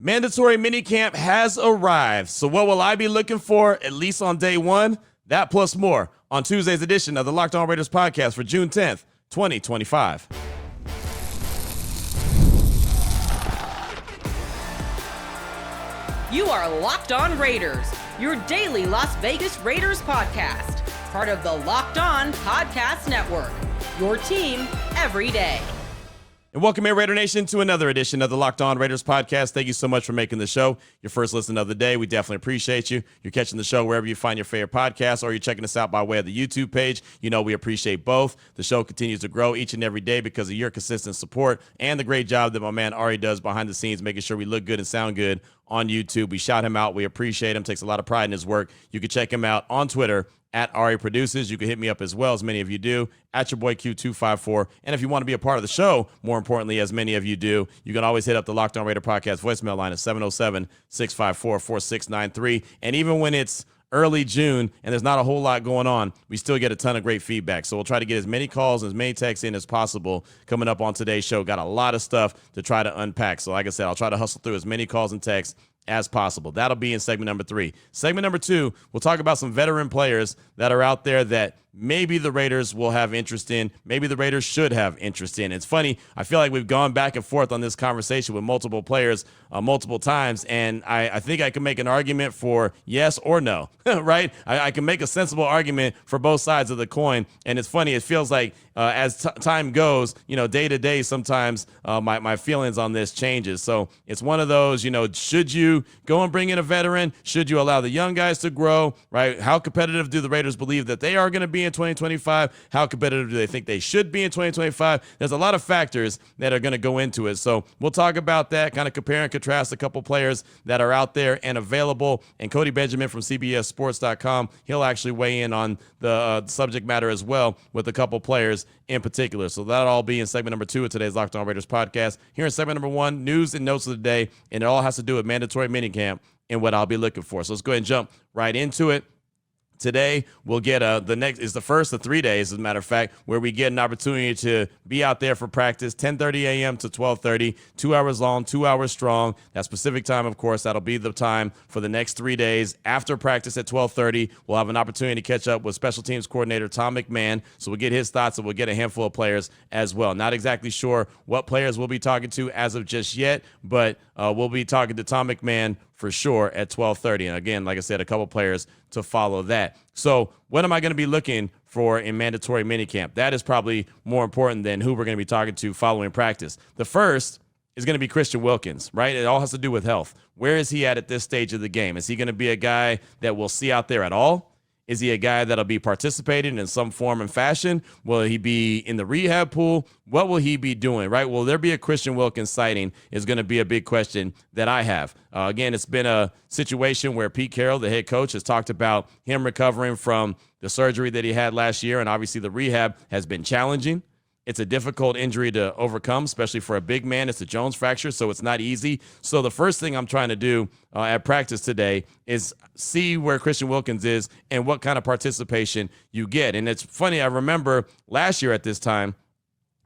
Mandatory minicamp has arrived. So what will I be looking for, at least on day one? That plus more on Tuesday's edition of the Locked On Raiders podcast for June 10th, 2025. You are Locked On Raiders, your daily Las Vegas Raiders podcast. Part of the Locked On Podcast Network, your team every day. And welcome in, Raider Nation, to another edition of the Locked On Raiders podcast. Thank you so much for making the show your first listen of the day. We definitely appreciate you. You're catching the show wherever you find your favorite podcast, or you're checking us out by way of the YouTube page. You know we appreciate both. The show continues to grow each and every day because of your consistent support and the great job that my man Ari does behind the scenes, making sure we look good and sound good on YouTube. We shout him out. We appreciate him. Takes a lot of pride in his work. You can check him out on Twitter at Ari Produces. You can hit me up as well, as many of you do, at your boy Q254. And if you want to be a part of the show, more importantly, as many of you do, you can always hit up the Locked On Raider podcast voicemail line at 707-654-4693. And even when it's early June and there's not a whole lot going on, we still get a ton of great feedback. So we'll try to get as many calls, as many texts in as possible coming up on today's show. Got a lot of stuff to try to unpack. So like I said, I'll try to hustle through as many calls and texts as possible. That'll be in segment number 3. Segment number 2, we'll talk about some veteran players that are out there that maybe the Raiders will have interest in, maybe the Raiders should have interest in. It's funny, I feel like we've gone back and forth on this conversation with multiple players multiple times, and I think I can make an argument for yes or no, right? I can make a sensible argument for both sides of the coin, and it's funny, it feels like as time goes, day to day, sometimes my feelings on this changes. So it's one of those, should you go and bring in a veteran? Should you allow the young guys to grow, right? How competitive do the Raiders believe that they are going to be in 2025? How competitive do they think they should be in 2025? There's a lot of factors that are going to go into it. So we'll talk about that, kind of compare and contrast a couple players that are out there and available. And Cody Benjamin from CBSSports.com, he'll actually weigh in on the subject matter as well with a couple players in particular. So that'll all be in segment number 2 of today's Locked On Raiders podcast. Here in segment number 1, news and notes of the day, and it all has to do with mandatory minicamp and what I'll be looking for. So let's go ahead and jump right into it. Today, we'll get the next is the first of 3 days, as a matter of fact, where we get an opportunity to be out there for practice, 10:30 a.m. to 12:30, 2 hours long, 2 hours strong. That's Pacific time, of course. That'll be the time for the next 3 days. After practice at 12:30, we'll have an opportunity to catch up with special teams coordinator Tom McMahon. So we'll get his thoughts, and we'll get a handful of players as well. Not exactly sure what players we'll be talking to as of just yet, but we'll be talking to Tom McMahon for sure at 12:30. And again, like I said, a couple players to follow that. So what am I going to be looking for in mandatory minicamp? That is probably more important than who we're going to be talking to following practice. The first is going to be Christian Wilkins, right? It all has to do with health. Where is he at this stage of the game? Is he going to be a guy that we'll see out there at all? Is he a guy that'll be participating in some form and fashion? Will he be in the rehab pool? What will he be doing, right? Will there be a Christian Wilkins sighting is going to be a big question that I have. Again, it's been a situation where Pete Carroll, the head coach, has talked about him recovering from the surgery that he had last year, and obviously the rehab has been challenging. It's a difficult injury to overcome, especially for a big man. It's a Jones fracture, so it's not easy. So the first thing I'm trying to do at practice today is see where Christian Wilkins is and what kind of participation you get. And it's funny, I remember last year at this time,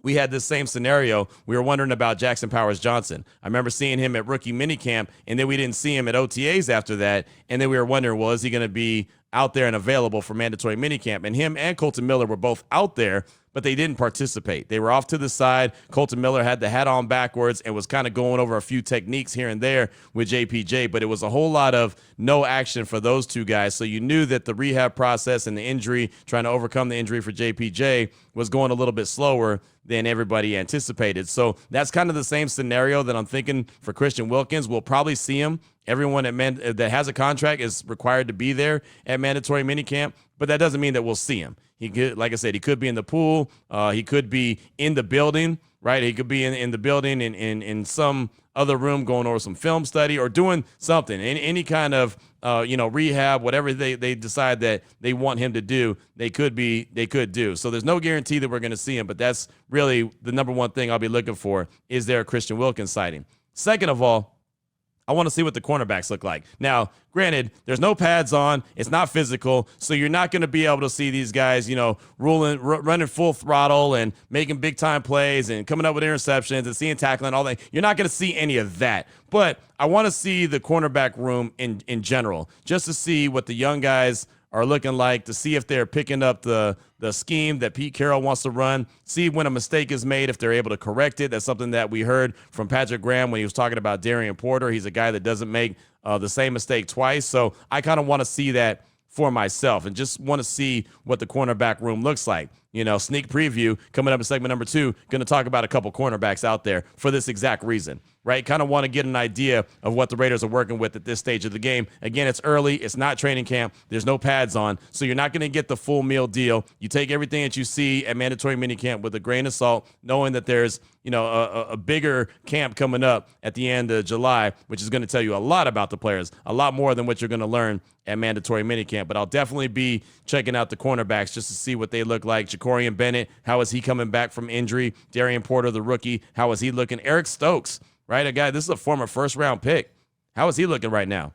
we had this same scenario. We were wondering about Jackson Powers-Johnson. I remember seeing him at rookie minicamp, and then we didn't see him at OTAs after that. And then we were wondering, well, is he going to be out there and available for mandatory minicamp? And him and Colton Miller were both out there, but they didn't participate. They were off to the side. Colton Miller had the hat on backwards and was kind of going over a few techniques here and there with JPJ, but it was a whole lot of no action for those two guys. So you knew that the rehab process and the injury, trying to overcome the injury for JPJ, was going a little bit slower than everybody anticipated. So that's kind of the same scenario that I'm thinking for Christian Wilkins. We'll probably see him. Everyone that has a contract is required to be there at mandatory minicamp, but that doesn't mean that we'll see him. He could, like I said, he could be in the pool. He could be in the building, right? He could be in the building in some other room going over some film study or doing something, any kind of rehab, whatever they decide that they want him to do, they could do. So there's no guarantee that we're going to see him, but that's really the number one thing I'll be looking for. Is there a Christian Wilkins sighting? Second of all, I want to see what the cornerbacks look like. Now, granted, there's no pads on. It's not physical, so you're not going to be able to see these guys, running full throttle and making big-time plays and coming up with interceptions and seeing tackling, all that. You're not going to see any of that. But I want to see the cornerback room in general, just to see what the young guys are looking like, to see if they're picking up the scheme that Pete Carroll wants to run, see when a mistake is made, if they're able to correct it. That's something that we heard from Patrick Graham when he was talking about Darian Porter. He's a guy that doesn't make the same mistake twice. So I kind of want to see that for myself and just want to see what the cornerback room looks like. Sneak preview coming up in segment number 2, going to talk about a couple cornerbacks out there for this exact reason, right? Kind of want to get an idea of what the Raiders are working with at this stage of the game. Again, it's early. It's not training camp. There's no pads on, so you're not going to get the full meal deal. You take everything that you see at mandatory minicamp with a grain of salt, knowing that there's a bigger camp coming up at the end of July, which is going to tell you a lot about the players, a lot more than what you're going to learn at mandatory minicamp. But I'll definitely be checking out the cornerbacks just to see what they look like. Jacorian Bennett, how is he coming back from injury? Darian Porter, the rookie, how is he looking? Eric Stokes, right? This is a former first-round pick. How is he looking right now?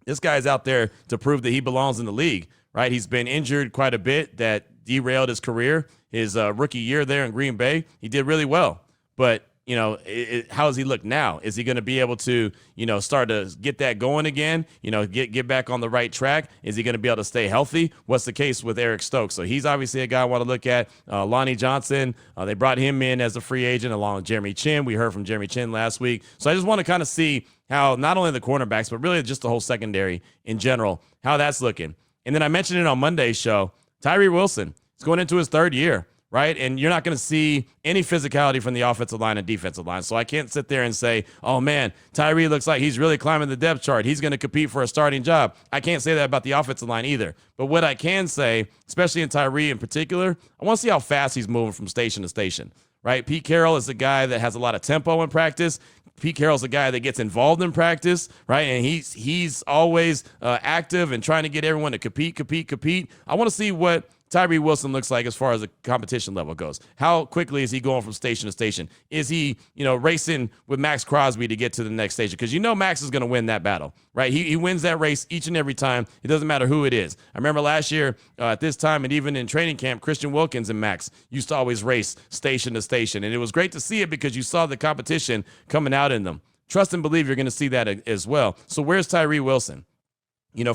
This guy's out there to prove that he belongs in the league, right? He's been injured quite a bit. That derailed his career. His rookie year there in Green Bay, he did really well. But, how does he look now? Is he going to be able to, start to get that going again? Get back on the right track? Is he going to be able to stay healthy? What's the case with Eric Stokes? So he's obviously a guy I want to look at. Lonnie Johnson, they brought him in as a free agent along with Jeremy Chin. We heard from Jeremy Chin last week. So I just want to kind of see how not only the cornerbacks, but really just the whole secondary in general, how that's looking. And then I mentioned it on Monday's show, Tyree Wilson is going into his 3rd year. Right? And you're not going to see any physicality from the offensive line and defensive line. So I can't sit there and say, oh, man, Tyree looks like he's really climbing the depth chart. He's going to compete for a starting job. I can't say that about the offensive line either. But what I can say, especially in Tyree in particular, I want to see how fast he's moving from station to station. Right? Pete Carroll is a guy that has a lot of tempo in practice. Pete Carroll's a guy that gets involved in practice, right? And he's always active and trying to get everyone to compete. I want to see what Tyree Wilson looks like as far as the competition level goes. How quickly is he going from station to station? Is he, racing with Max Crosby to get to the next station? Because Max is going to win that battle, right? He wins that race each and every time. It doesn't matter who it is. I remember last year at this time and even in training camp, Christian Wilkins and Max used to always race station to station. And it was great to see it because you saw the competition coming out in them. Trust and believe you're going to see that as well. So where's Tyree Wilson?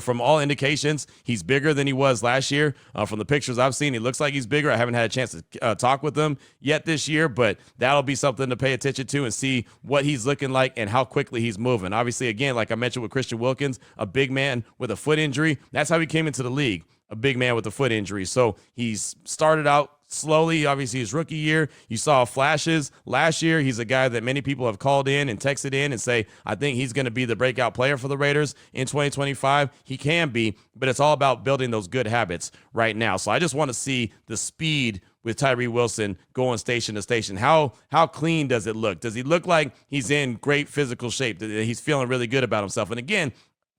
From all indications, he's bigger than he was last year. From the pictures I've seen, he looks like he's bigger. I haven't had a chance to talk with him yet this year, but that'll be something to pay attention to and see what he's looking like and how quickly he's moving. Obviously, again, like I mentioned with Christian Wilkins, a big man with a foot injury. That's how he came into the league, a big man with a foot injury. So he's started out slowly. Obviously, his rookie year, you saw flashes. Last year, he's a guy that many people have called in and texted in and say, I think he's going to be the breakout player for the Raiders in 2025. He can be, but it's all about building those good habits right now. So I just want to see the speed with Tyree Wilson going station to station. How clean does it look? Does he look like he's in great physical shape, that he's feeling really good about himself? And again,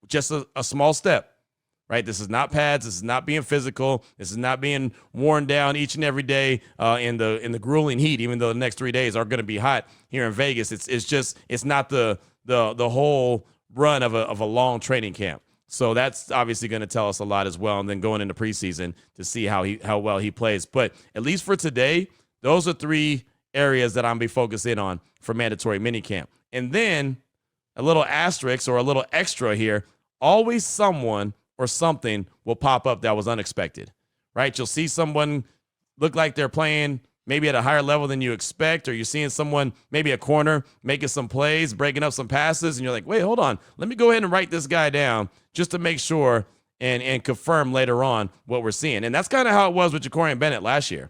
just a small step. Right? This is not pads. This is not being physical. This is not being worn down each and every day in the grueling heat, even though the next 3 days are going to be hot here in Vegas. It's not the whole run of a long training camp. So that's obviously going to tell us a lot as well. And then going into preseason to see how well he plays. But at least for today, those are 3 areas that I'm be focusing on for mandatory minicamp. And then a little asterisk or a little extra here, always someone or something will pop up that was unexpected, right? You'll see someone look like they're playing maybe at a higher level than you expect, or you're seeing someone, maybe a corner, making some plays, breaking up some passes, and you're like, wait, hold on. Let me go ahead and write this guy down just to make sure and confirm later on what we're seeing. And that's kind of how it was with Jacorian Bennett last year.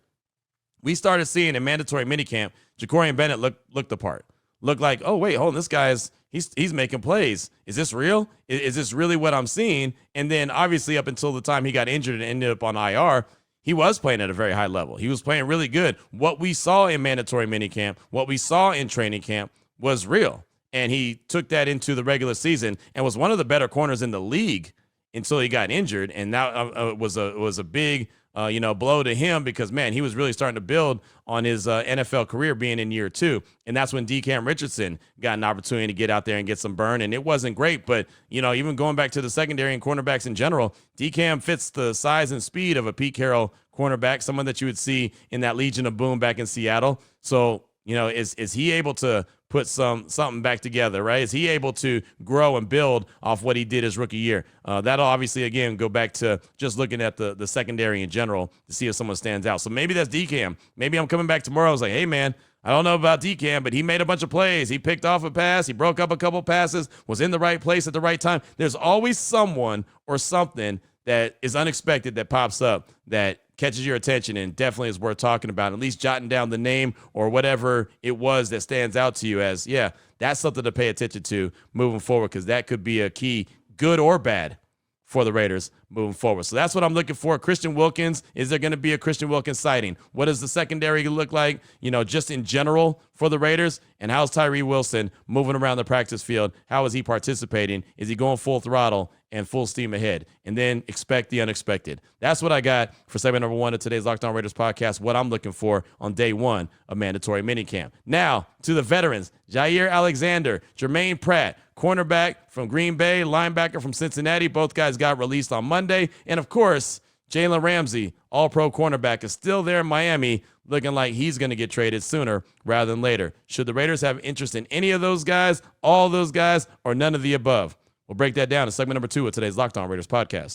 We started seeing in mandatory minicamp, Jacorian Bennett looked the part. Looked like, oh, wait, hold on, this guy's he's making plays. Is this real? Is this really what I'm seeing? And then obviously up until the time he got injured and ended up on IR, he was playing at a very high level. He was playing really good. What we saw in mandatory minicamp, what we saw in training camp was real. And he took that into the regular season and was one of the better corners in the league until he got injured. And that was a big blow to him because, man, he was really starting to build on his NFL career being in year 2. And that's when DeCam Richardson got an opportunity to get out there and get some burn. And it wasn't great, but, even going back to the secondary and cornerbacks in general, DeCam fits the size and speed of a Pete Carroll cornerback, someone that you would see in that Legion of Boom back in Seattle. So, is he able to put something back together, right? Is he able to grow and build off what he did his rookie year? That'll obviously, again, go back to just looking at the secondary in general to see if someone stands out. So maybe that's DeCam. Maybe I'm coming back tomorrow. I was like, hey, man, I don't know about DeCam, but he made a bunch of plays. He picked off a pass. He broke up a couple passes, was in the right place at the right time. There's always someone or something that is unexpected that pops up that catches your attention and definitely is worth talking about, at least jotting down the name or whatever it was that stands out to you as, yeah, that's something to pay attention to moving forward, because that could be a key, good or bad, for the Raiders moving forward. So that's what I'm looking for. Christian Wilkins, is there going to be a Christian Wilkins sighting? What does the secondary look like, just in general for the Raiders? And how's Tyree Wilson moving around the practice field? How is he participating? Is he going full throttle and full steam ahead? And then expect the unexpected. That's what I got for segment number 1 of today's Locked On Raiders podcast, what I'm looking for on day 1 of mandatory minicamp. Now to the veterans, Jair Alexander, Jermaine Pratt, cornerback from Green Bay, linebacker from Cincinnati. Both guys got released on Monday. And, of course, Jalen Ramsay, all-pro cornerback, is still there in Miami, looking like he's going to get traded sooner rather than later. Should the Raiders have interest in any of those guys, all those guys, or none of the above? We'll break that down in segment number 2 of today's Locked On Raiders podcast.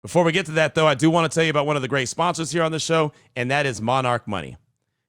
Before we get to that, though, I do want to tell you about one of the great sponsors here on the show, and that is Monarch Money. Have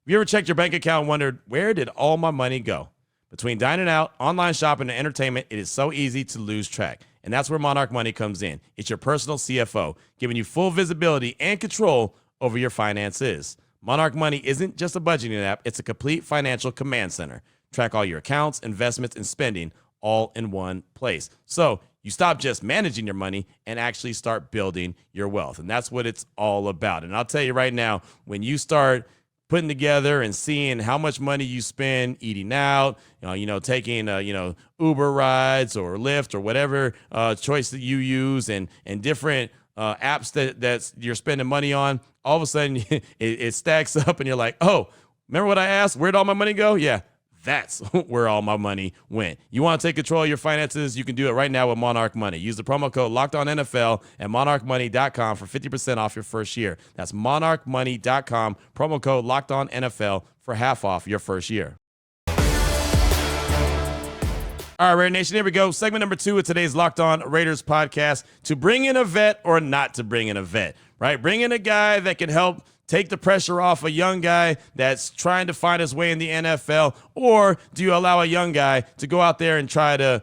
you ever checked your bank account and wondered, where did all my money go? Between dining out, online shopping, and entertainment, it is so easy to lose track. And that's where Monarch Money comes in. It's your personal CFO, giving you full visibility and control over your finances. Monarch Money isn't just a budgeting app, it's a complete financial command center. Track all your accounts, investments, and spending all in one place. So you stop just managing your money and actually start building your wealth. And that's what it's all about. And I'll tell you right now, when you start putting together and seeing how much money you spend eating out, taking, Uber rides or Lyft or whatever choice that you use, and different apps that you're spending money on, all of a sudden it stacks up and you're like, oh, remember what I asked? Where'd all my money go? Yeah. That's where all my money went. You want to take control of your finances? You can do it right now with Monarch Money. Use the promo code LOCKEDONNFL at monarchmoney.com for 50% off your first year. That's monarchmoney.com, promo code LOCKEDONNFL for half off your first year. All right, Raider Nation, here we go. Segment number 2 of today's Locked On Raiders podcast. To bring in a vet or not to bring in a vet, right? Bring in a guy that can help take the pressure off a young guy that's trying to find his way in the NFL, or do you allow a young guy to go out there and try to,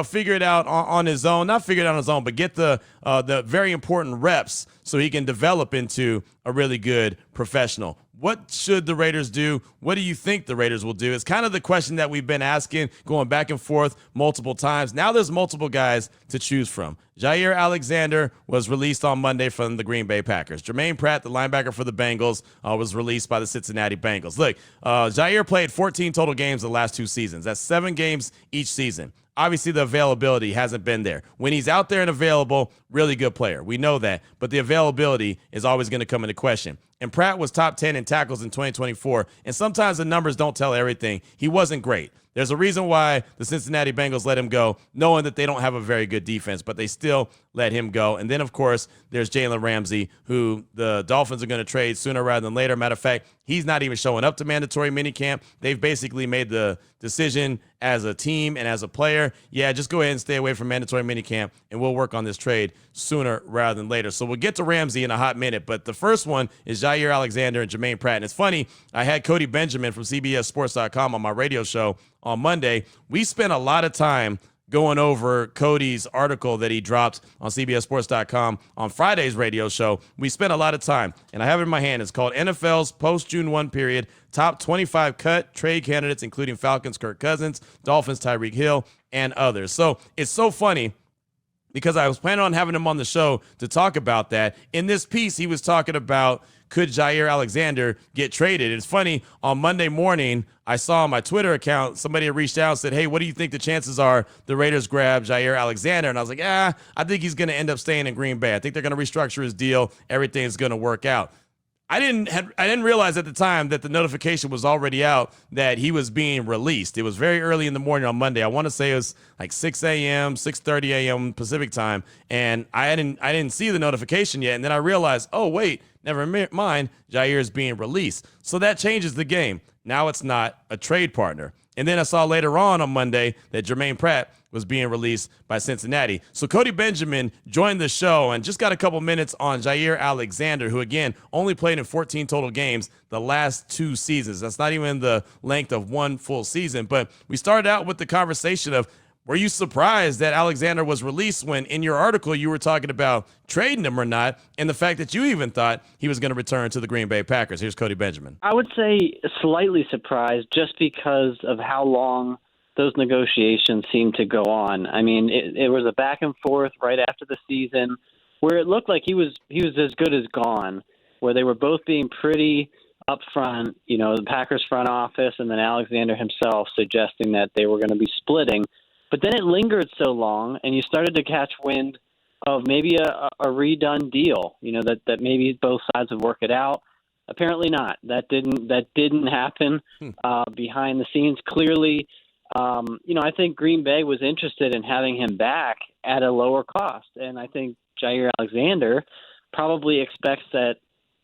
figure it out on his own? Not figure it out on his own, but get the very important reps so he can develop into a really good professional. What should the Raiders do? What do you think the Raiders will do? It's kind of the question that we've been asking, going back and forth multiple times. Now there's multiple guys to choose from. Jair Alexander was released on Monday from the Green Bay Packers. Jermaine Pratt, the linebacker for the Bengals, was released by the Cincinnati Bengals. Look, Jair played 14 total games the last 2 seasons. That's 7 games each season. Obviously, the availability hasn't been there. When he's out there and available, really good player. We know that. But the availability is always going to come into question. And Pratt was top 10 in tackles in 2024. And sometimes the numbers don't tell everything. He wasn't great. There's a reason why the Cincinnati Bengals let him go, knowing that they don't have a very good defense, but they still let him go. And then, of course, there's Jalen Ramsay, who the Dolphins are going to trade sooner rather than later. Matter of fact, he's not even showing up to mandatory minicamp. They've basically made the decision as a team and as a player, yeah, just go ahead and stay away from mandatory minicamp, and we'll work on this trade sooner rather than later. So we'll get to Ramsay in a hot minute, but the first one is Jair Alexander and Jermaine Pratt. And it's funny, I had Cody Benjamin from CBSSports.com on my radio show on Monday. We spent a lot of time going over Cody's article that he dropped on CBSSports.com on Friday's radio show. We spent a lot of time, and I have it in my hand. It's called NFL's Post-June 1 Period, Top 25 Cut Trade Candidates, including Falcons' Kirk Cousins, Dolphins' Tyreek Hill, and others. So it's so funny because I was planning on having him on the show to talk about that. In this piece, he was talking about, could Jair Alexander get traded? It's funny, on Monday morning, I saw on my Twitter account, somebody had reached out and said, hey, what do you think the chances are the Raiders grab Jair Alexander? And I was like, I think he's going to end up staying in Green Bay. I think they're going to restructure his deal. Everything's going to work out. I didn't realize at the time that the notification was already out that he was being released. It was very early in the morning on Monday. I want to say it was like 6 a.m., 6:30 a.m. Pacific time, and I didn't see the notification yet. And then I realized, oh wait, never mind, Jair is being released. So that changes the game. Now it's not a trade partner. And then I saw later on Monday that Jermaine Pratt was being released by Cincinnati. So Cody Benjamin joined the show and just got a couple minutes on Jair Alexander, who, again, only played in 14 total games the last 2 seasons. That's not even the length of one full season. But we started out with the conversation of, were you surprised that Alexander was released when in your article you were talking about trading him or not, and the fact that you even thought he was going to return to the Green Bay Packers? Here's Cody Benjamin. I would say slightly surprised just because of how long those negotiations seemed to go on. I mean, it was a back and forth right after the season where it looked like he was as good as gone, where they were both being pretty upfront, the Packers front office and then Alexander himself suggesting that they were going to be splitting. But then it lingered so long, and you started to catch wind of maybe a redone deal, that maybe both sides would work it out. Apparently not. That didn't happen behind the scenes. Clearly, I think Green Bay was interested in having him back at a lower cost. And I think Jair Alexander probably expects that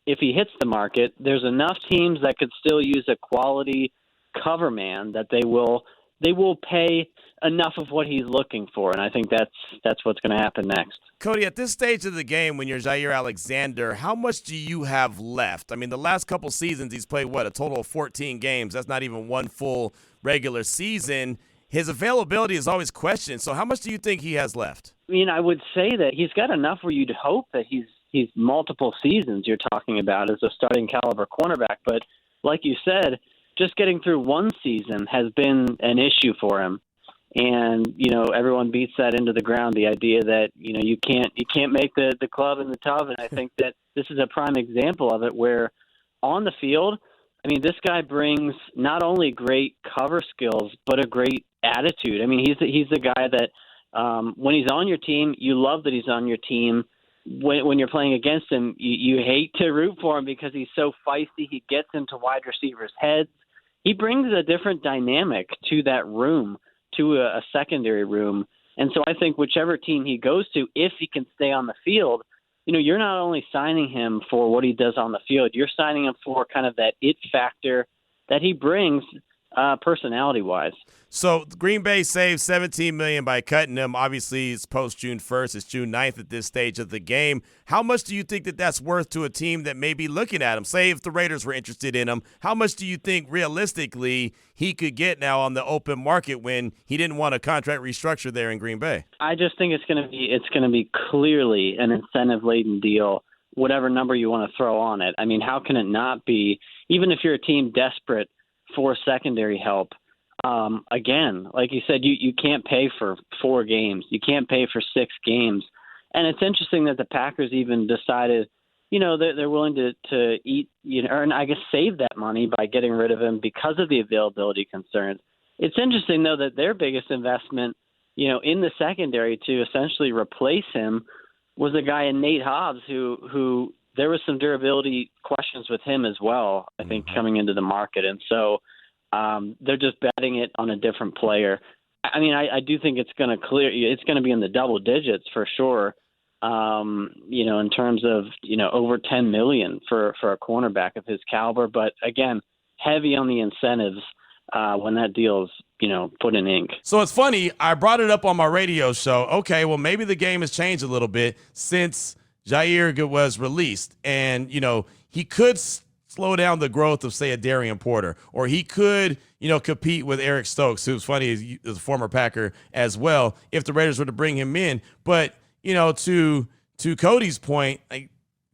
if he hits the market, there's enough teams that could still use a quality cover man that they will pay enough of what he's looking for. And I think that's what's going to happen next. Cody, at this stage of the game, when you're Jair Alexander, how much do you have left? I mean, the last couple seasons, he's played, a total of 14 games. That's not even one full regular season. His availability is always questioned. So how much do you think he has left? I mean, I would say that he's got enough where you'd hope that he's multiple seasons you're talking about as a starting caliber cornerback. But like you said, just getting through one season has been an issue for him. And, everyone beats that into the ground, the idea that, you can't make the club in the tub. And I think that this is a prime example of it where on the field, I mean, this guy brings not only great cover skills, but a great attitude. I mean, he's the guy that when he's on your team, you love that he's on your team. When you're playing against him, you hate to root for him because he's so feisty. He gets into wide receivers' heads. He brings a different dynamic to that room, to a secondary room. And so I think whichever team he goes to, if he can stay on the field, you're not only signing him for what he does on the field, you're signing him for kind of that it factor that he brings personality-wise. So Green Bay saved $17 million by cutting him. Obviously, it's post-June 1st. It's June 9th at this stage of the game. How much do you think that that's worth to a team that may be looking at him? Say if the Raiders were interested in him, how much do you think realistically he could get now on the open market when he didn't want a contract restructure there in Green Bay? I just think it's going to be clearly an incentive-laden deal, whatever number you want to throw on it. I mean, how can it not be, even if you're a team desperate for secondary help? Again, like you said, you can't pay for 4 games. You can't pay for 6 games. And it's interesting that the Packers even decided, they're willing to eat, and I guess save that money by getting rid of him because of the availability concerns. It's interesting, though, that their biggest investment, in the secondary to essentially replace him was a guy in Nate Hobbs who there was some durability questions with him as well, I think, coming into the market. And so they're just betting it on a different player. I mean, I do think it's going to be in the double digits for sure, in terms of, over $10 million for a cornerback of his caliber. But again, heavy on the incentives when that deal's, put in ink. So it's funny. I brought it up on my radio show. Okay, well, maybe the game has changed a little bit since Jair was released. And, he could slow down the growth of, say, a Darian Porter, or he could, compete with Eric Stokes, who's funny, is a former Packer as well, if the Raiders were to bring him in. But, to Cody's point,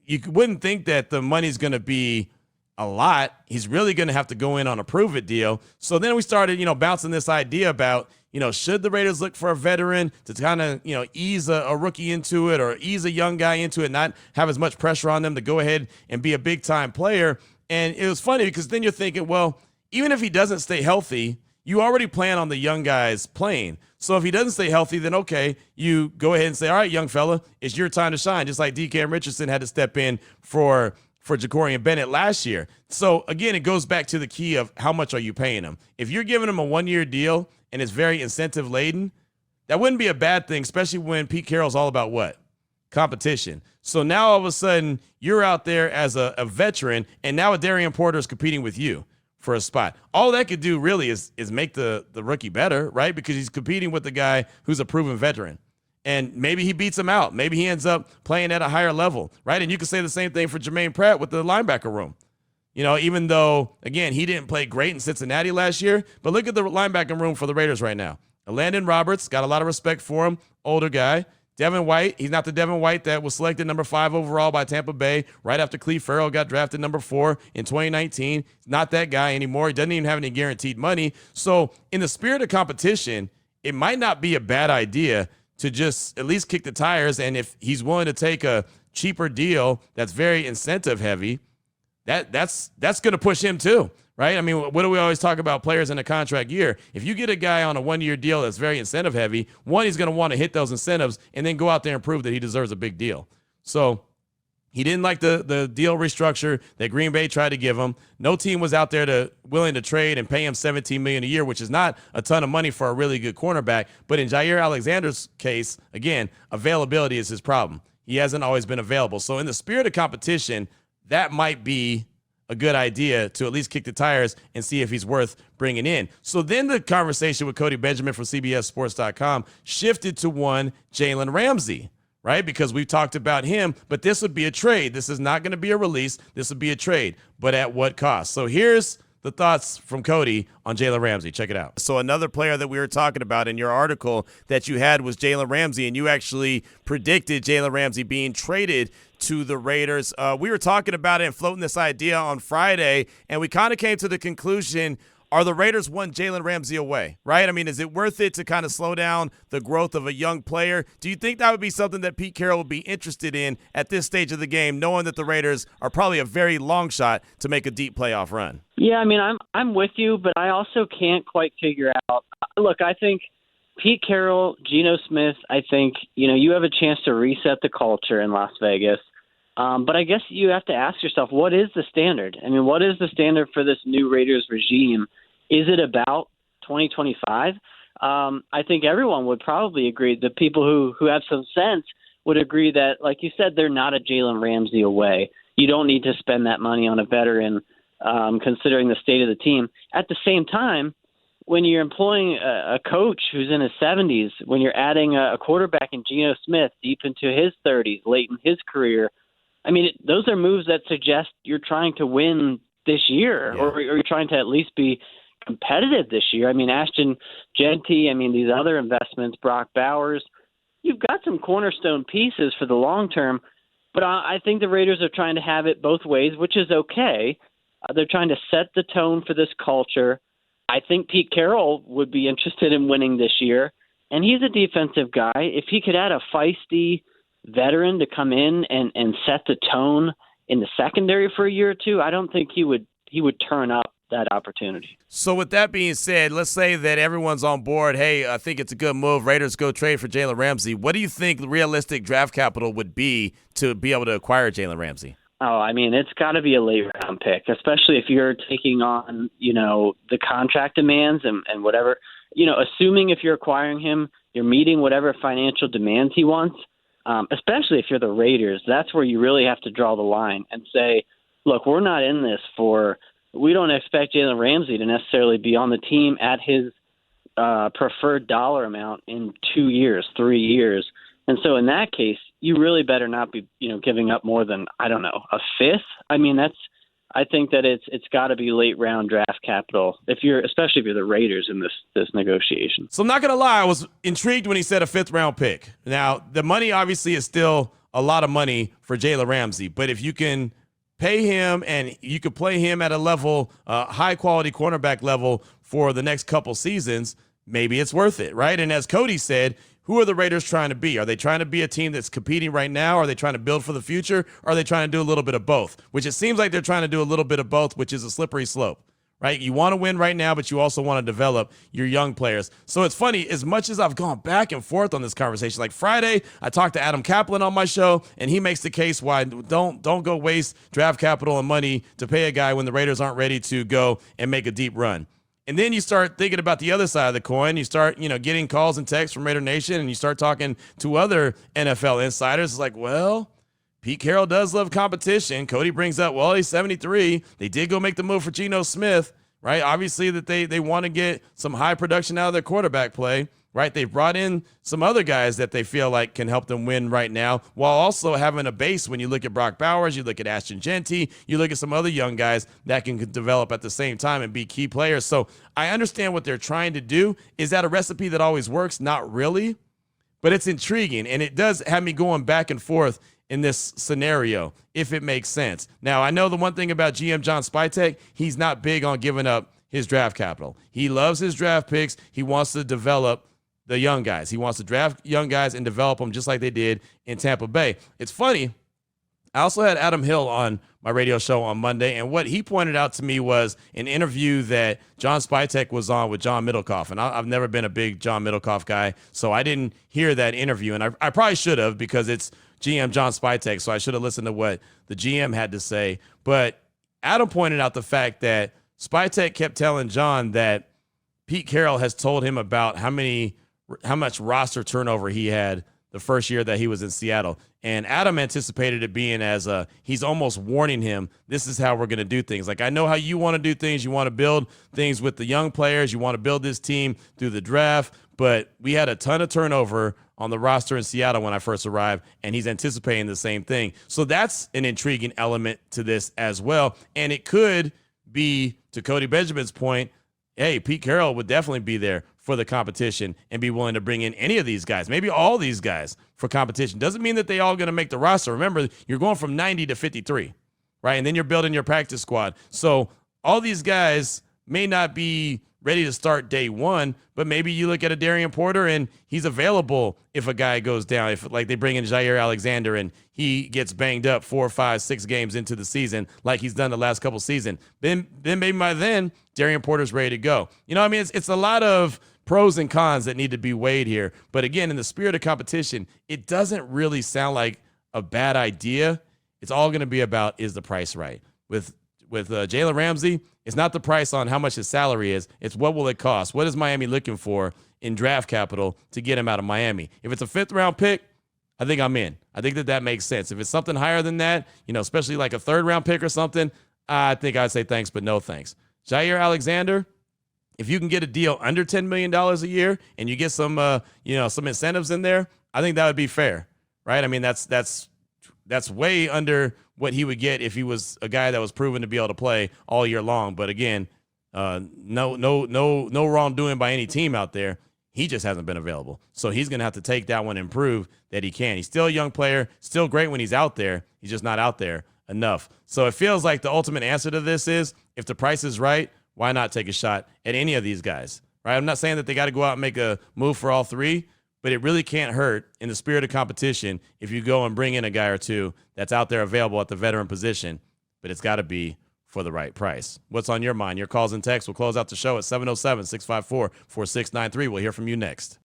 you wouldn't think that the money's going to be a lot. He's really going to have to go in on a prove-it deal. So then we started, bouncing this idea about, should the Raiders look for a veteran to kind of, ease a rookie into it or ease a young guy into it, not have as much pressure on them to go ahead and be a big-time player? And it was funny because then you're thinking, well, even if he doesn't stay healthy, you already plan on the young guys playing. So if he doesn't stay healthy, then okay, you go ahead and say, all right, young fella, it's your time to shine, just like DK Richardson had to step in for Jacorian Bennett last year. So again, it goes back to the key of how much are you paying him? If you're giving him a 1-year deal and it's very incentive laden, that wouldn't be a bad thing, especially when Pete Carroll's all about what? Competition. So now all of a sudden you're out there as a veteran, and now a Darian Porter is competing with you for a spot. All that could do really is make the rookie better, right? Because he's competing with the guy who's a proven veteran. And maybe he beats him out. Maybe he ends up playing at a higher level, right? And you can say the same thing for Jermaine Pratt with the linebacker room. Even though, again, he didn't play great in Cincinnati last year, but look at the linebacker room for the Raiders right now. Landon Roberts, got a lot of respect for him, older guy. Devin White, he's not the Devin White that was selected number 5 overall by Tampa Bay right after Cleve Farrell got drafted number 4 in 2019. He's not that guy anymore. He doesn't even have any guaranteed money. So in the spirit of competition, it might not be a bad idea to just at least kick the tires. And if he's willing to take a cheaper deal that's very incentive heavy, that's going to push him too, right? I mean, what do we always talk about players in a contract year? If you get a guy on a 1-year deal that's very incentive heavy, one, he's going to want to hit those incentives and then go out there and prove that he deserves a big deal. So he didn't like the deal restructure that Green Bay tried to give him. No team was out there willing to trade and pay him $17 million a year, which is not a ton of money for a really good cornerback. But in Jair Alexander's case, again, availability is his problem. He hasn't always been available. So in the spirit of competition, that might be a good idea to at least kick the tires and see if he's worth bringing in. So then the conversation with Cody Benjamin from CBSSports.com shifted to one Jalen Ramsay, right? Because we've talked about him, but this would be a trade. This is not going to be a release. This would be a trade, but at what cost? So here's the thoughts from Cody on Jalen Ramsay. Check it out. So another player that we were talking about in your article that you had was Jalen Ramsay, and you actually predicted Jalen Ramsay being traded to the Raiders. We were talking about it and floating this idea on Friday, and we kind of came to the conclusion, are the Raiders one Jalen Ramsay away, right? I mean, is it worth it to kind of slow down the growth of a young player? Do you think that would be something that Pete Carroll would be interested in at this stage of the game, knowing that the Raiders are probably a very long shot to make a deep playoff run? Yeah, I mean, I'm with you, but I also can't quite figure out. Look, I think Pete Carroll, Geno Smith, I think, you have a chance to reset the culture in Las Vegas. But I guess you have to ask yourself, what is the standard? I mean, what is the standard for this new Raiders regime? Is it about 2025? I think everyone would probably agree. The people who have some sense would agree that, like you said, they're not a Jalen Ramsay away. You don't need to spend that money on a veteran, considering the state of the team. At the same time, when you're employing a coach who's in his 70s, when you're adding a quarterback in Geno Smith deep into his 30s, late in his career, I mean, those are moves that suggest you're trying to win this year, or you're trying to at least be competitive this year. I mean, Ashton Genty, these other investments, Brock Bowers, you've got some cornerstone pieces for the long term, but I think the Raiders are trying to have it both ways, which is okay. They're trying to set the tone for this culture. I think Pete Carroll would be interested in winning this year, and he's a defensive guy. If he could add a feisty veteran to come in and set the tone in the secondary for a year or two, I don't think he would turn up that opportunity. So with that being said, let's say that everyone's on board. Hey, I think it's a good move. Raiders go trade for Jalen Ramsay. What do you think realistic draft capital would be to be able to acquire Jalen Ramsay? Oh, I mean, it's got to be a late round pick, especially if you're taking on, the contract demands and whatever, assuming if you're acquiring him, you're meeting whatever financial demands he wants. Especially if you're the Raiders, that's where you really have to draw the line and say, look, we're not in this we don't expect Jalen Ramsay to necessarily be on the team at his preferred dollar amount in 2 years, 3 years. And so in that case, you really better not be, giving up more than, I don't know, a fifth. I mean, I think that it's got to be late round draft capital especially if you're the Raiders in this negotiation. So I'm not going to lie, I was intrigued when he said a 5th round pick. Now, the money obviously is still a lot of money for Jalen Ramsay, but if you can pay him and you could play him at a level, high quality cornerback level for the next couple seasons, maybe it's worth it, right? And as Cody said, who are the Raiders trying to be? Are they trying to be a team that's competing right now? Are they trying to build for the future? Or are they trying to do a little bit of both? Which it seems like they're trying to do a little bit of both, which is a slippery slope, right? You want to win right now, but you also want to develop your young players. So it's funny, as much as I've gone back and forth on this conversation, like Friday, I talked to Adam Kaplan on my show, and he makes the case why don't go waste draft capital and money to pay a guy when the Raiders aren't ready to go and make a deep run. And then you start thinking about the other side of the coin. You start, getting calls and texts from Raider Nation, and you start talking to other NFL insiders. It's like, well, Pete Carroll does love competition. Cody brings up, well, he's 73. They did go make the move for Geno Smith, right? Obviously that they want to get some high production out of their quarterback play, right? They brought in some other guys that they feel like can help them win right now, while also having a base. When you look at Brock Bowers, you look at Ashton Genty, you look at some other young guys that can develop at the same time and be key players. So I understand what they're trying to do. Is that a recipe that always works? Not really, but it's intriguing, and it does have me going back and forth in this scenario, if it makes sense. Now, I know the one thing about GM John Spytek, he's not big on giving up his draft capital. He loves his draft picks. He wants to develop the young guys. He wants to draft young guys and develop them just like they did in Tampa Bay. It's funny. I also had Adam Hill on my radio show on Monday, and what he pointed out to me was an interview that John Spytek was on with John Middlecoff. And I've never been a big John Middlecoff guy, so I didn't hear that interview. And I probably should have, because it's GM John Spytek, so I should have listened to what the GM had to say. But Adam pointed out the fact that Spytek kept telling John that Pete Carroll has told him about how much roster turnover he had the first year that he was in Seattle. And Adam anticipated it being as he's almost warning him, this is how we're going to do things. Like, I know how you want to do things. You want to build things with the young players. You want to build this team through the draft. But we had a ton of turnover on the roster in Seattle when I first arrived, and he's anticipating the same thing. So that's an intriguing element to this as well. And it could be, to Cody Benjamin's point, hey, Pete Carroll would definitely be there for the competition and be willing to bring in any of these guys, maybe all these guys for competition. Doesn't mean that they all going to make the roster. Remember, you're going from 90 to 53, right? And then you're building your practice squad. So all these guys may not be ready to start day one, but maybe you look at a Darian Porter and he's available if a guy goes down. If, like, they bring in Jair Alexander and he gets banged up 4, 5, 6 games into the season like he's done the last couple seasons, then maybe by then Darian Porter's ready to go. You know what I mean? It's a lot of pros and cons that need to be weighed here. But again, in the spirit of competition, it doesn't really sound like a bad idea. It's all going to be about, is the price right? With Jalen Ramsey, it's not the price on how much his salary is. It's what will it cost? What is Miami looking for in draft capital to get him out of Miami? If it's a 5th-round pick, I think I'm in. I think that makes sense. If it's something higher than that, especially like a 3rd-round pick or something, I think I'd say thanks, but no thanks. Jair Alexander, if you can get a deal under $10 million a year and you get some incentives in there, I think that would be fair, right? I mean, that's way under what he would get if he was a guy that was proven to be able to play all year long. But again, no wrongdoing by any team out there. He just hasn't been available. So he's going to have to take that one and prove that he can. He's still a young player, still great when he's out there. He's just not out there enough. So it feels like the ultimate answer to this is, if the price is right, why not take a shot at any of these guys, right? I'm not saying that they got to go out and make a move for all three, but it really can't hurt in the spirit of competition if you go and bring in a guy or two that's out there available at the veteran position, but it's got to be for the right price. What's on your mind? Your calls and texts will close out the show at 707-654-4693. We'll hear from you next.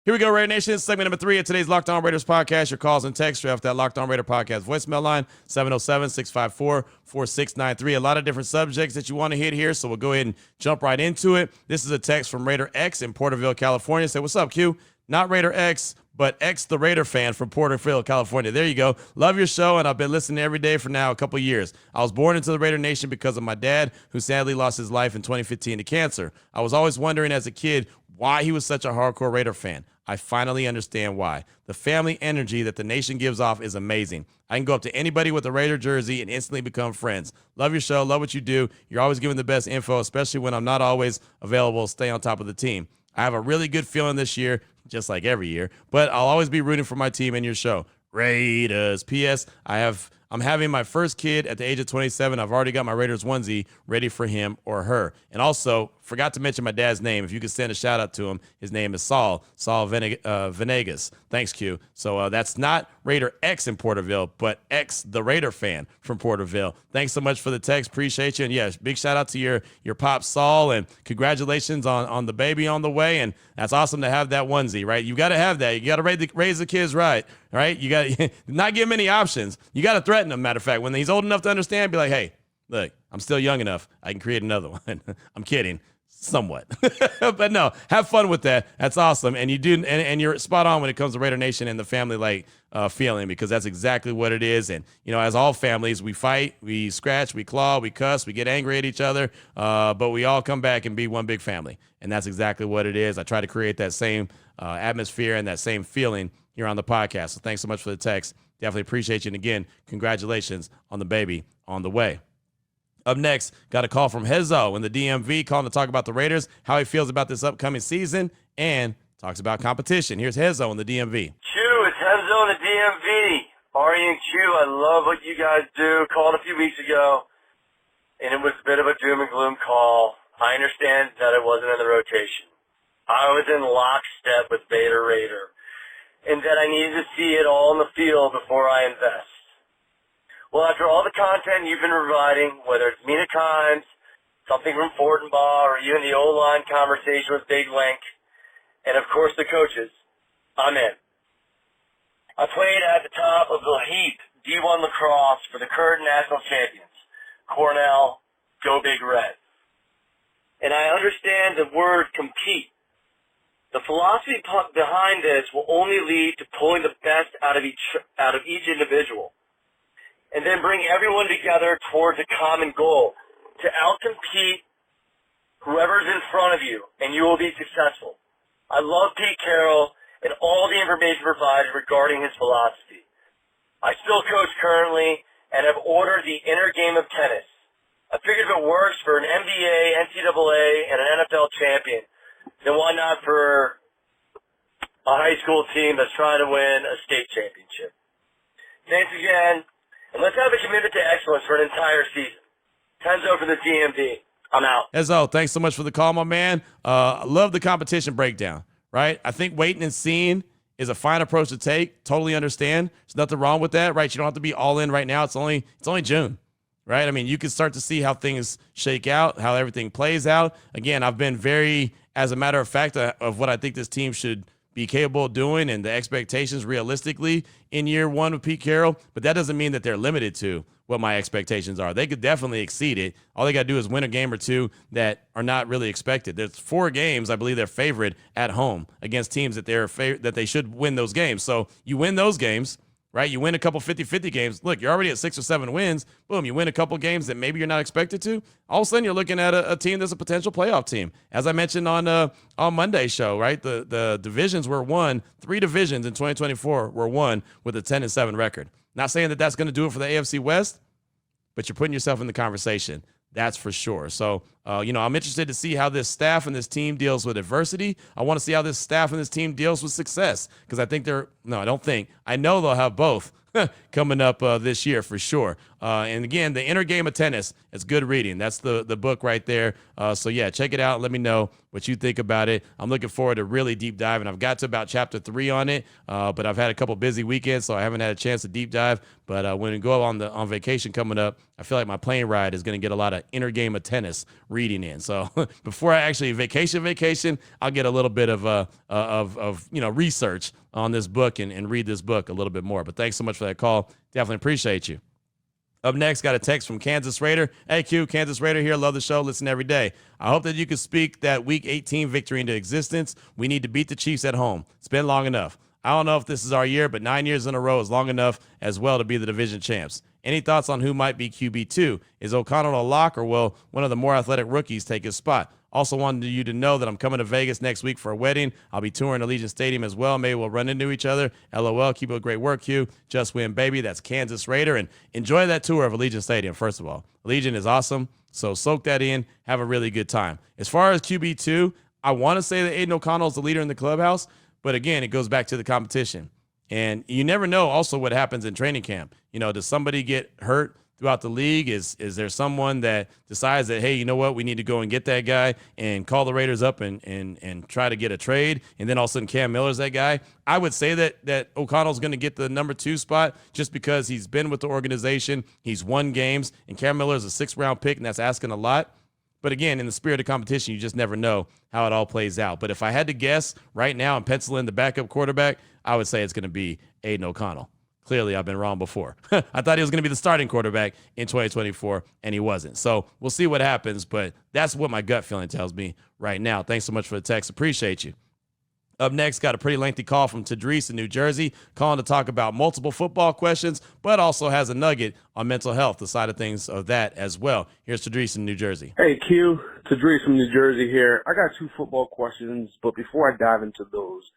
Here we go, Raider Nation. Segment number 3 of today's Locked On Raiders podcast. Your calls and texts are off that Locked On Raider podcast voicemail line, 707-654-4693. A lot of different subjects that you want to hit here, so we'll go ahead and jump right into it. This is a text from Raider X in Porterville, California. Say, what's up, Q? Not Raider X, but X the Raider fan from Porterville, California. There you go. Love your show, and I've been listening every day for now a couple years. I was born into the Raider Nation because of my dad, who sadly lost his life in 2015 to cancer. I was always wondering as a kid why he was such a hardcore Raider fan. I finally understand why. The family energy that the nation gives off is amazing. I can go up to anybody with a Raider jersey and instantly become friends. Love your show. Love what you do. You're always giving the best info, especially when I'm not always available to stay on top of the team. I have a really good feeling this year, just like every year, but I'll always be rooting for my team and your show. Raiders. P.S. I have I'm having my first kid at the age of 27. I've already got my Raiders onesie ready for him or her. And also, forgot to mention my dad's name. If you could send a shout out to him, his name is Saul Venegas. Thanks, Q. So that's not Raider X in Porterville, but X, the Raider fan from Porterville. Thanks so much for the text. Appreciate you. And yes, big shout out to your pop Saul, and congratulations on the baby on the way. And that's awesome to have that onesie, right? You got to have that. You got to raise the kids right. Right? You got to not give him any options. You got to threaten him. Matter of fact, when he's old enough to understand, be like, hey, look, I'm still young enough. I can create another one. I'm kidding. Somewhat. But no, have fun with that. That's awesome. And you do, and you're spot on when it comes to Raider Nation and the family feeling, because that's exactly what it is. And, as all families, we fight, we scratch, we claw, we cuss, we get angry at each other, but we all come back and be one big family. And that's exactly what it is. I try to create that same atmosphere and that same feeling here on the podcast. So thanks so much for the text. Definitely appreciate you. And again, congratulations on the baby on the way. Up next, got a call from Hezo in the DMV calling to talk about the Raiders, how he feels about this upcoming season, and talks about competition. Here's Hezo in the DMV. Q, it's Hezo in the DMV. Ari and Q, I love what you guys do. Called a few weeks ago, and it was a bit of a doom and gloom call. I understand that it wasn't in the rotation. I was in lockstep with Vader Raider, and that I needed to see it all in the field before I invest. Well, after all the content you've been providing, whether it's Minicamp, something from Fortenbaugh, or even the O-line conversation with Big Link, and of course the coaches, I'm in. I played at the top of the heap D1 lacrosse for the current national champions, Cornell, Go Big Red. And I understand the word compete. The philosophy behind this will only lead to pulling the best out of each individual, and then bring everyone together towards a common goal to outcompete whoever's in front of you, and you will be successful. I love Pete Carroll and all the information provided regarding his philosophy. I still coach currently and have ordered the inner game of tennis. I figured if it works for an NBA, NCAA, and an NFL champion, then why not for a high school team that's trying to win a state championship? Thanks again. And let's have a commitment to excellence for an entire season. Tenzo for the DMV. I'm out. Hezo, thanks so much for the call, my man. I love the competition breakdown, right? I think waiting and seeing is a fine approach to take. Totally understand. There's nothing wrong with that, right? You don't have to be all in right now. It's only June, right? I mean, you can start to see how things shake out, how everything plays out. Again, I've been very, as a matter of fact, of what I think this team should be capable of doing and the expectations realistically in year one of Pete Carroll, but that doesn't mean that they're limited to what my expectations are. They could definitely exceed it. All they got to do is win a game or two that are not really expected. There's 4 games, I believe they're favored at home against teams that that they should win those games. So you win those games, right? You win a couple 50-50 games. Look, you're already at 6 or 7 wins. Boom, you win a couple games that maybe you're not expected to. All of a sudden, you're looking at a team that's a potential playoff team. As I mentioned on Monday's show, right? The divisions were won. 3 divisions in 2024 were won with a 10-7 record. Not saying that that's going to do it for the AFC West, but you're putting yourself in the conversation. That's for sure. So, I'm interested to see how this staff and this team deals with adversity. I want to see how this staff and this team deals with success, because I know they'll have both coming up this year for sure. And again, the inner game of tennis, it's good reading. That's the book right there. So yeah, check it out. Let me know what you think about it. I'm looking forward to really deep diving. I've got to about chapter 3 on it, but I've had a couple busy weekends, so I haven't had a chance to deep dive. But when we go on vacation coming up, I feel like my plane ride is going to get a lot of inner game of tennis reading in. So before I actually vacation, I'll get a little bit of research on this book and read this book a little bit more. But thanks so much for that call. Definitely appreciate you. Up next, got a text from Kansas Raider. Hey, Q, Kansas Raider here. Love the show. Listen every day. I hope that you can speak that Week 18 victory into existence. We need to beat the Chiefs at home. It's been long enough. I don't know if this is our year, but 9 years in a row is long enough as well to be the division champs. Any thoughts on who might be QB2? Is O'Connell a lock, or will one of the more athletic rookies take his spot? Also wanted you to know that I'm coming to Vegas next week for a wedding. I'll be touring Allegiant Stadium as well. Maybe we'll run into each other. LOL. Keep up the great work, Q. Just win, baby. That's Kansas Raider. And enjoy that tour of Allegiant Stadium, first of all. Allegiant is awesome, so soak that in. Have a really good time. As far as QB2, I want to say that Aiden O'Connell is the leader in the clubhouse, but again, it goes back to the competition. And you never know also what happens in training camp. Does somebody get hurt throughout the league? Is there someone that decides that, hey, you know what, we need to go and get that guy and call the Raiders up and try to get a trade, and then all of a sudden Cam Miller's that guy? I would say that O'Connell's going to get the number 2 spot just because he's been with the organization, he's won games, and Cam Miller is a 6th-round pick, and that's asking a lot. But again, in the spirit of competition, you just never know how it all plays out. But if I had to guess right now and pencil in the backup quarterback, I would say it's going to be Aiden O'Connell. Clearly, I've been wrong before. I thought he was going to be the starting quarterback in 2024, and he wasn't. So we'll see what happens, but that's what my gut feeling tells me right now. Thanks so much for the text. Appreciate you. Up next, got a pretty lengthy call from Tadreese in New Jersey, calling to talk about multiple football questions, but also has a nugget on mental health, the side of things of that as well. Here's Tadreese in New Jersey. Hey, Q. Tadreese from New Jersey here. I got 2 football questions, but before I dive into those,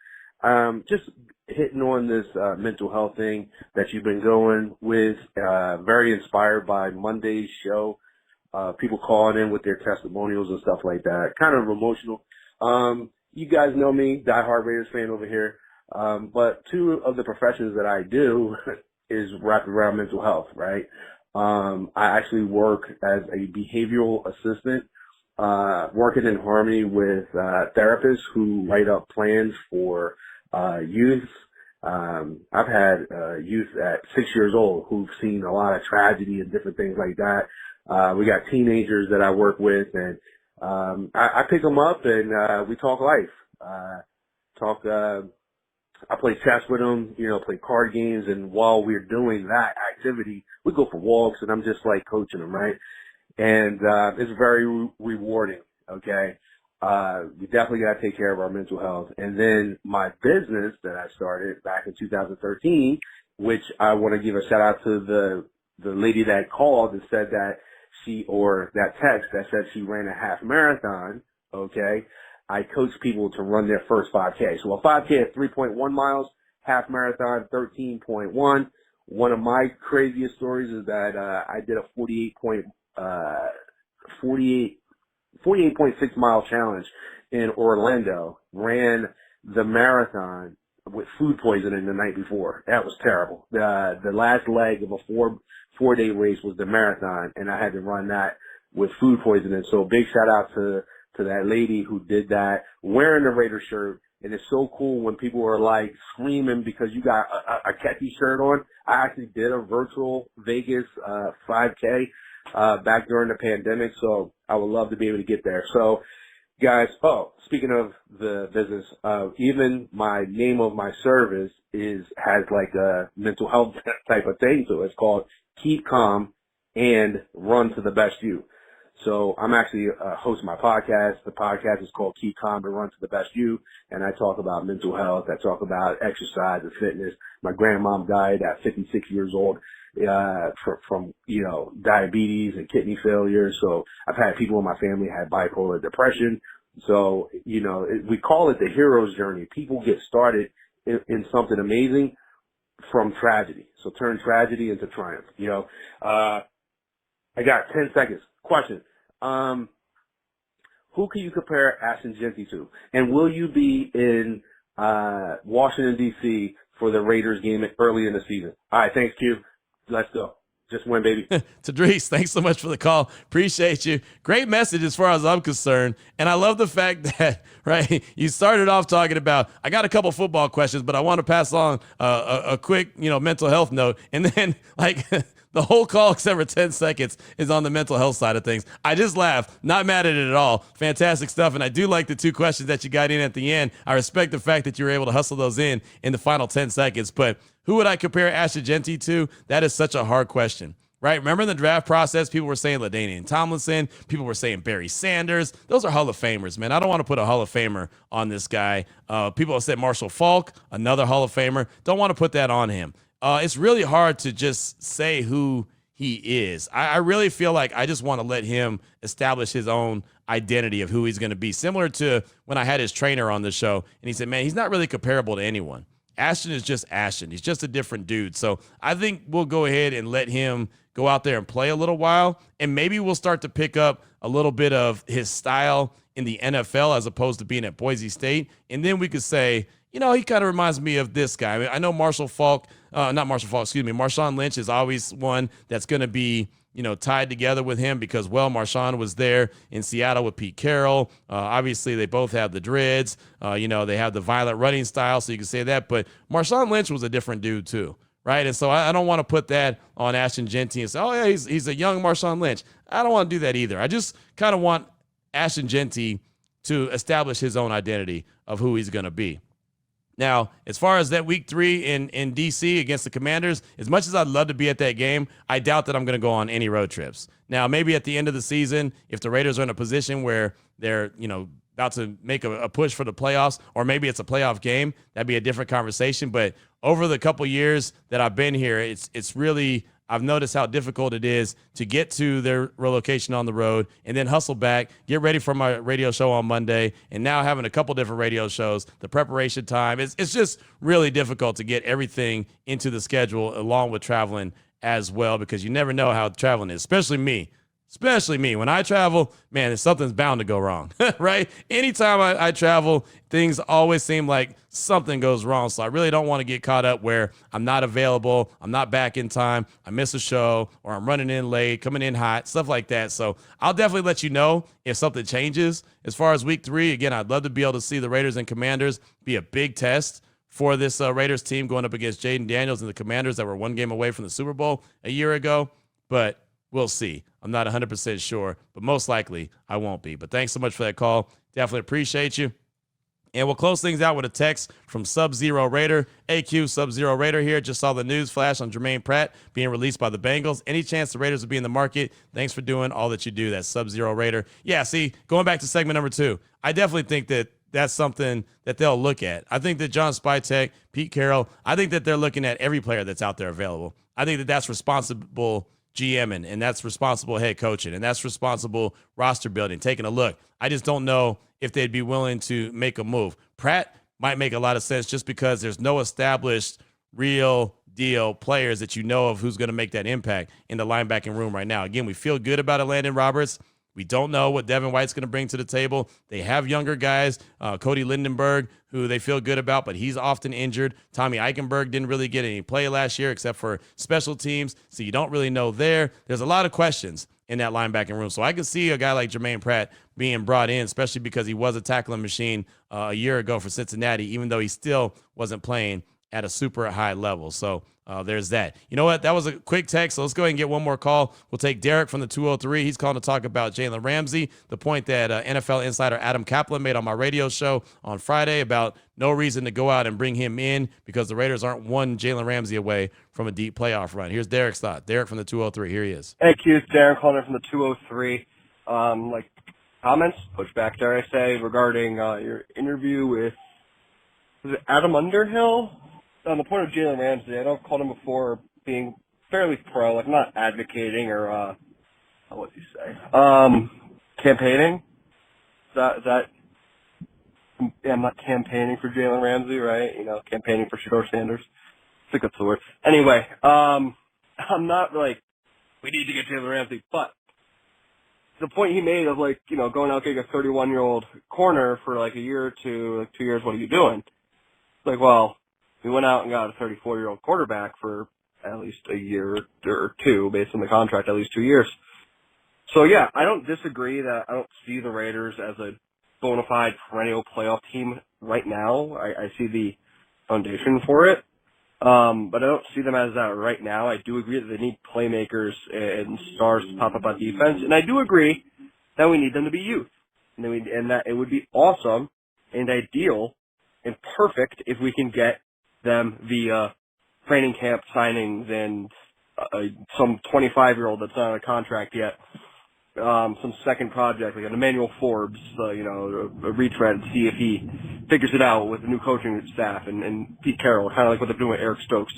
just hitting on this mental health thing that you've been going with, very inspired by Monday's show, people calling in with their testimonials and stuff like that. Kind of emotional. You guys know me, diehard Raiders fan over here, but 2 of the professions that I do is wrapped around mental health, right? I actually work as a behavioral assistant, working in harmony with therapists who write up plans for youth. I've had youth at 6 years old who've seen a lot of tragedy and different things like that. We got teenagers that I work with, and I pick them up and we talk life. I play chess with them, play card games, and while we're doing that activity, we go for walks, and I'm just like coaching them, right? And it's very rewarding. Okay. We definitely got to take care of our mental health. And then my business that I started back in 2013, which I want to give a shout out to the lady that called and said that that text that said she ran a half marathon. Okay. I coach people to run their first 5K. So a 5K at 3.1 miles, half marathon, 13.1. One of my craziest stories is that, I did a 48.6 mile challenge in Orlando, ran the marathon with food poisoning the night before. That was terrible. The last leg of a four-day race was the marathon, and I had to run that with food poisoning. So big shout out to that lady who did that, wearing the Raider shirt. And it's so cool when people are like screaming because you got a khaki shirt on. I actually did a virtual Vegas 5K back during the pandemic, so I would love to be able to get there. So, guys, speaking of the business, even my name of my service has like a mental health type of thing to it. It's called Keep Calm and Run to the Best You. So I'm actually hosting my podcast. The podcast is called Keep Calm and Run to the Best You, and I talk about mental health. I talk about exercise and fitness. My grandmom died at 56 years old from diabetes and kidney failure. So I've had people in my family had bipolar depression. So we call it the hero's journey. People get started in something amazing from tragedy. So turn tragedy into triumph. I got 10 seconds. Question. Who can you compare Ashton Jeanty to? And will you be in Washington, D.C. for the Raiders game early in the season? All right, thanks, Q. Let's go. Just win, baby. Tadreese, thanks so much for the call. Appreciate you. Great message as far as I'm concerned. And I love the fact that, right, you started off talking about, I got a couple football questions, but I want to pass on a quick, mental health note. And then, the whole call, except for 10 seconds, is on the mental health side of things. I just laughed. Not mad at it at all. Fantastic stuff. And I do like the 2 questions that you got in at the end. I respect the fact that you were able to hustle those in the final 10 seconds. But who would I compare Ashton Jeanty to? That is such a hard question, right? Remember in the draft process, people were saying LaDainian Tomlinson. People were saying Barry Sanders. Those are Hall of Famers, man. I don't want to put a Hall of Famer on this guy. People have said Marshall Faulk, another Hall of Famer. Don't want to put that on him. It's really hard to just say who he is. I really feel like I just want to let him establish his own identity of who he's going to be. Similar to when I had his trainer on the show, and he said, man, he's not really comparable to anyone. Ashton is just Ashton. He's just a different dude. So I think we'll go ahead and let him go out there and play a little while, and maybe we'll start to pick up a little bit of his style in the NFL as opposed to being at Boise State. And then we could say, he kind of reminds me of this guy. I mean, I know Marshawn Lynch is always one that's going to be, tied together with him because, Marshawn was there in Seattle with Pete Carroll. Obviously, they both have the dreads. They have the violent running style, so you can say that. But Marshawn Lynch was a different dude, too, right? And so I don't want to put that on Ashton Jeanty and say, oh, yeah, he's a young Marshawn Lynch. I don't want to do that either. I just kind of want Ashton Jeanty to establish his own identity of who he's going to be. Now, as far as that week 3 in D.C. against the Commanders, as much as I'd love to be at that game, I doubt that I'm going to go on any road trips. Now, maybe at the end of the season, if the Raiders are in a position where they're, about to make a push for the playoffs, or maybe it's a playoff game, that'd be a different conversation. But over the couple years that I've been here, it's really, I've noticed how difficult it is to get to their relocation on the road and then hustle back, get ready for my radio show on Monday, and now having a couple different radio shows, the preparation time. It's just really difficult to get everything into the schedule along with traveling as well, because you never know how traveling is, especially me. When I travel, man, something's bound to go wrong, right? Anytime I travel, things always seem like something goes wrong. So I really don't want to get caught up where I'm not available, I'm not back in time, I miss a show, or I'm running in late, coming in hot, stuff like that. So I'll definitely let you know if something changes. As far as week 3, again, I'd love to be able to see the Raiders and Commanders be a big test for this Raiders team going up against Jaden Daniels and the Commanders that were one game away from the Super Bowl a year ago. But we'll see. I'm not 100% sure, but most likely I won't be. But thanks so much for that call. Definitely appreciate you. And we'll close things out with a text from Sub-Zero Raider. AQ Sub-Zero Raider here. Just saw the news flash on Jermaine Pratt being released by the Bengals. Any chance the Raiders will be in the market? Thanks for doing all that you do. That's Sub-Zero Raider. Yeah, see, going back to segment number 2, I definitely think that that's something that they'll look at. I think that John Spytek, Pete Carroll, I think that they're looking at every player that's out there available. I think that that's responsible GMing, and that's responsible head coaching, and that's responsible roster building, taking a look. I just don't know if they'd be willing to make a move. Pratt might make a lot of sense just because there's no established real deal players that you know of who's going to make that impact in the linebacking room right now. Again, we feel good about it, Landon Roberts. We don't know what Devin White's going to bring to the table. They have younger guys, Cody Lindenberg, who they feel good about, but he's often injured. Tommy Eichenberg didn't really get any play last year except for special teams, so you don't really know there. There's a lot of questions in that linebacking room. So I can see a guy like Jermaine Pratt being brought in, especially because he was a tackling machine a year ago for Cincinnati, even though he still wasn't playing at a super high level. So there's that. You know what? That was a quick text, so let's go ahead and get one more call. We'll take Derek from the 203. He's calling to talk about Jalen Ramsay, the point that NFL insider Adam Kaplan made on my radio show on Friday about no reason to go out and bring him in because the Raiders aren't one Jalen Ramsay away from a deep playoff run. Here's Derek's thought. Derek from the 203. Here he is. Hey, Q, it's Darren calling in from the 203. Comments, pushback, dare I say, regarding your interview with, was it Adam Underhill? On the point of Jalen Ramsay, I know I've called him before being fairly pro, like not advocating or, what do you say? Campaigning. I'm not campaigning for Jalen Ramsay, right? Campaigning for Shador Sanders. I think that's the word. Anyway, I'm not like, we need to get Jalen Ramsay, but the point he made of going out getting a 31-year-old corner for a year or two, 2 years, what are you doing? Well, we went out and got a 34-year-old quarterback for at least a year or two, based on the contract, at least 2 years. So, yeah, I don't disagree that I don't see the Raiders as a bona fide perennial playoff team right now. I see the foundation for it, but I don't see them as that right now. I do agree that they need playmakers and stars to pop up on defense, and I do agree that we need them to be youth, and that it would be awesome and ideal and perfect if we can get them via training camp signings and some 25-year-old that's not on a contract yet, some second project like an Emmanuel Forbes, a retread, see if he figures it out with the new coaching staff and Pete Carroll, kind of like what they're doing with Eric Stokes.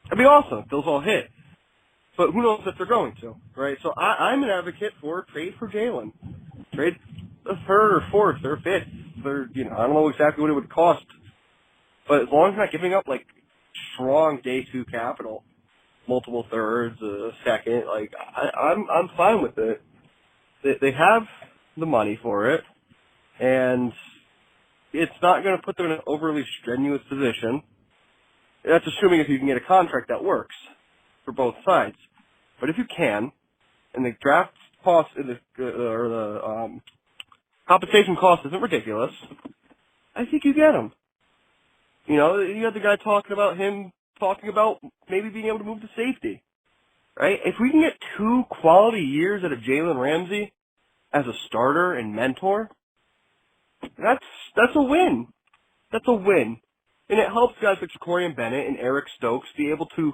That'd be awesome if those all hit. But who knows if they're going to, right? So I'm an advocate for trade for Jalen. Trade a third or fourth or fifth. I don't know exactly what it would cost. But as long as not giving up strong day two capital, multiple thirds, a second, I'm fine with it. They have the money for it, and it's not going to put them in an overly strenuous position. That's assuming if you can get a contract that works for both sides. But if you can, and the draft cost or the compensation cost isn't ridiculous, I think you get him. You know, you had the guy talking about maybe being able to move to safety, right? If we can get 2 quality years out of Jalen Ramsay as a starter and mentor, that's a win. That's a win. And it helps guys like Ja'Cory Bennett and Eric Stokes be able to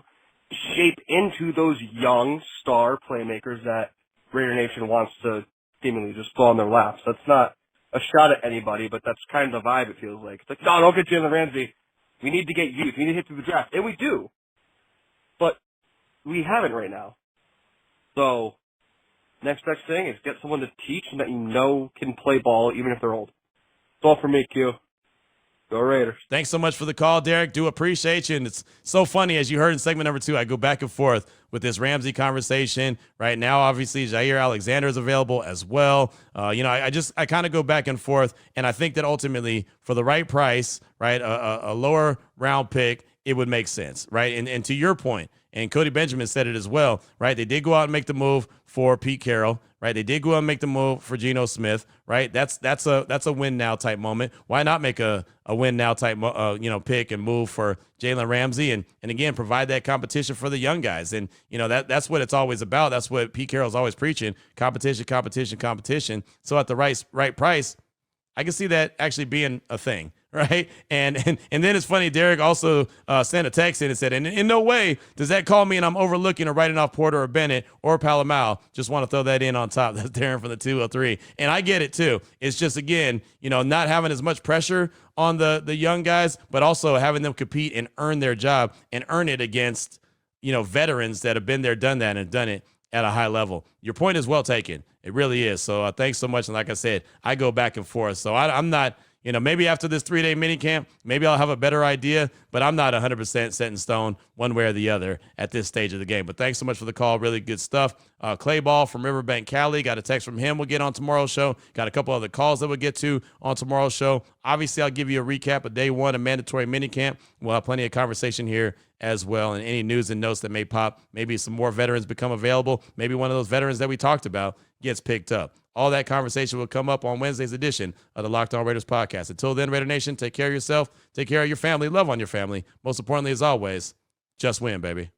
shape into those young star playmakers that Raider Nation wants to seemingly just fall in their laps. That's not a shot at anybody, but that's kind of the vibe it feels like. It's like, no, don't get Jalen Ramsay. We need to get youth. We need to hit through the draft. And we do. But we haven't right now. So next best thing is get someone to teach and that you know can play ball even if they're old. That's all for me, Q. Go Raiders. Thanks so much for the call, Derek. Do appreciate you. And it's so funny, as you heard in segment number 2, I go back and forth with this Ramsey conversation. Right now, obviously, Jair Alexander is available as well. I kind of go back and forth, and I think that ultimately, for the right price, right, a lower round pick, it would make sense, right? And to your point, and Cody Benjamin said it as well, right? They did go out and make the move for Pete Carroll, right? They did go out and make the move for Geno Smith, right? That's a win now type moment. Why not make a win now type pick and move for Jalen Ramsey and again provide that competition for the young guys? And that's what it's always about. That's what Pete Carroll's always preaching: competition, competition, competition. So at the right price, I can see that actually being a thing. Right. And then it's funny. Derek also sent a text in and said, and in no way does that call me and I'm overlooking or writing off Porter or Bennett or Palomau. Just want to throw that in on top. That's Darren from the 203. And I get it, too. It's just, again, not having as much pressure on the young guys, but also having them compete and earn their job and earn it against, veterans that have been there, done that, and done it at a high level. Your point is well taken. It really is. So thanks so much. And like I said, I go back and forth. So I'm not. Maybe after this 3-day minicamp, maybe I'll have a better idea, but I'm not 100% set in stone one way or the other at this stage of the game. But thanks so much for the call. Really good stuff. Clay Ball from Riverbank, Cali. Got a text from him. We'll get on tomorrow's show. Got a couple other calls that we'll get to on tomorrow's show. Obviously, I'll give you a recap of day 1 of mandatory minicamp. We'll have plenty of conversation here as well, and any news and notes that may pop. Maybe some more veterans become available. Maybe one of those veterans that we talked about gets picked up. All that conversation will come up on Wednesday's edition of the Locked On Raiders podcast. Until then, Raider Nation, take care of yourself, take care of your family, love on your family. Most importantly, as always, just win, baby.